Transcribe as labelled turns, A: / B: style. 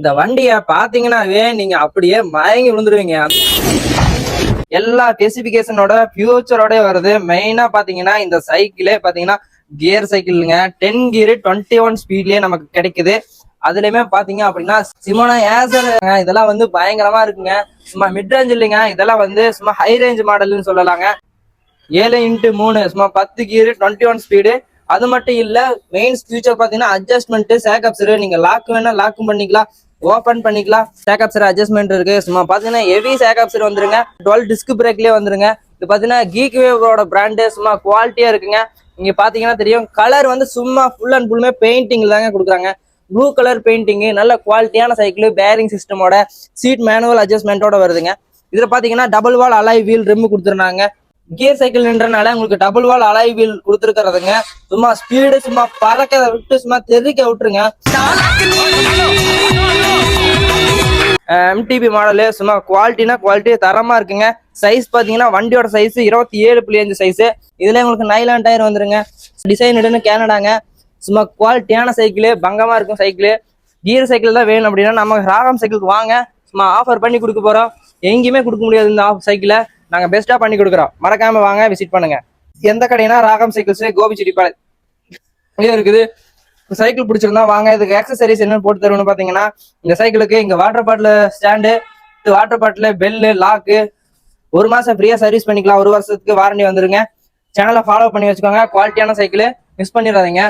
A: இந்த வண்டியை பாத்தீங்கன்னாவே நீங்க அப்படியே மயங்கி விழுந்துருவீங்க. எல்லா ஸ்பெசிபிகேஷனோட ஃபியூச்சரோட வருது. மெயினா பாத்தீங்கன்னா இந்த சைக்கிளே பாத்தீங்கன்னா கியர் சைக்கிள்ங்க. 10 கியர் 21 ஸ்பீட்லயே நமக்கு கிடைக்குது. அதுலயுமே பாத்தீங்க அப்படின்னா சிமோனா ஏசர் இதெல்லாம் வந்து பயங்கரமா இருக்குங்க. சும்மா மிட் ரேஞ்ச் இல்லைங்க, இதெல்லாம் வந்து சும்மா ஹை ரேஞ்ச் மாடல்னு சொல்லலாங்க. 7x3 சும்மா 10 கியர் 21 ஸ்பீடு. அது மட்டும் இல்ல, மெயின் ஃபியூச்சர் பாத்தீங்கன்னா அட்ஜஸ்ட்மெண்ட் சேக்கப்ஸர். நீங்க லாக் வேணா லாக்கும் பண்ணிக்கலாம், ஓபன் பண்ணிக்கலாம். சேக்கப்ஸர் அட்ஜஸ்ட்மெண்ட் இருக்கு. சும்மா பாத்தீங்கன்னா ஹெவி சேக்கப்ஸர் வந்துருங்க. 12 டிஸ்க் பிரேக்லயே வந்துருங்க. இது பாத்தீங்கன்னா கீக் வேவோட பிராண்டு. சும்மா குவாலிட்டியா இருக்குங்க. இங்க பாத்தீங்கன்னா தெரியும், கலர் வந்து சும்மா ஃபுல் அண்ட் ஃபுல்லுமே பெயிண்டிங் தாங்க கொடுக்குறாங்க. ப்ளூ கலர் பெயிண்டிங், நல்ல குவாலிட்டியான சைக்கிள். பேரிங் சிஸ்டமோட, சீட் மேனுவல் அட்ஜஸ்ட்மெண்டோட வருதுங்க. இதுல பாத்தீங்கன்னா double wall alloy wheel rim கொடுத்துருந்தாங்க. கியர் சைக்கிள்ன்றனால உங்களுக்கு டபுள் வால் அலாய் வீல் கொடுத்துருக்கிறதுங்க. சும்மா ஸ்பீடு சும்மா பறக்க விட்டு சும்மா தெறிக்க விட்டுருங்க. எம்டிபி மாடலு சும்மா குவாலிட்டினா குவாலிட்டி தரமா இருக்குங்க. சைஸ் பாத்தீங்கன்னா வண்டியோட சைஸ் 27.5 சைஸ். இதுல உங்களுக்கு நைலான் டயர் வந்துருங்க. டிசைன் கேனடாங்க. சும்மா குவாலிட்டியான சைக்கிள், பங்கமா இருக்கும் சைக்கிள். கியர் சைக்கிள் தான் வேணும் அப்படின்னா நம்ம ராகம் சைக்கிளுக்கு வாங்க. சும்மா ஆஃபர் பண்ணி கொடுக்க போறோம். எங்கேயுமே கொடுக்க முடியாது இந்த சைக்கிளை. நாங்க பெஸ்டா பண்ணி கொடுக்குறோம். மறக்காம வாங்க, விசிட் பண்ணுங்க. எந்த கடைனா ராகம் சைக்கிள்ஸ், கோபிச்செட்டிப்பாளையம் இருக்குது. சைக்கிள் பிடிச்சிருந்தா வாங்க. இதுக்கு ஆக்சசரிஸ் என்ன போட்டு தருவோம்னு பாத்தீங்கன்னா, இந்த சைக்கிளுக்கு இங்க water bottle stand, water bottle, bell, lock, 1 மாசம் ஃப்ரீயா சர்வீஸ் பண்ணிக்கலாம். 1 வருஷத்துக்கு வாரண்டி வந்துருங்க. சேனலை ஃபாலோ பண்ணி வச்சுக்கோங்க. குவாலிட்டியான சைக்கிள் மிஸ் பண்ணிடாதீங்க.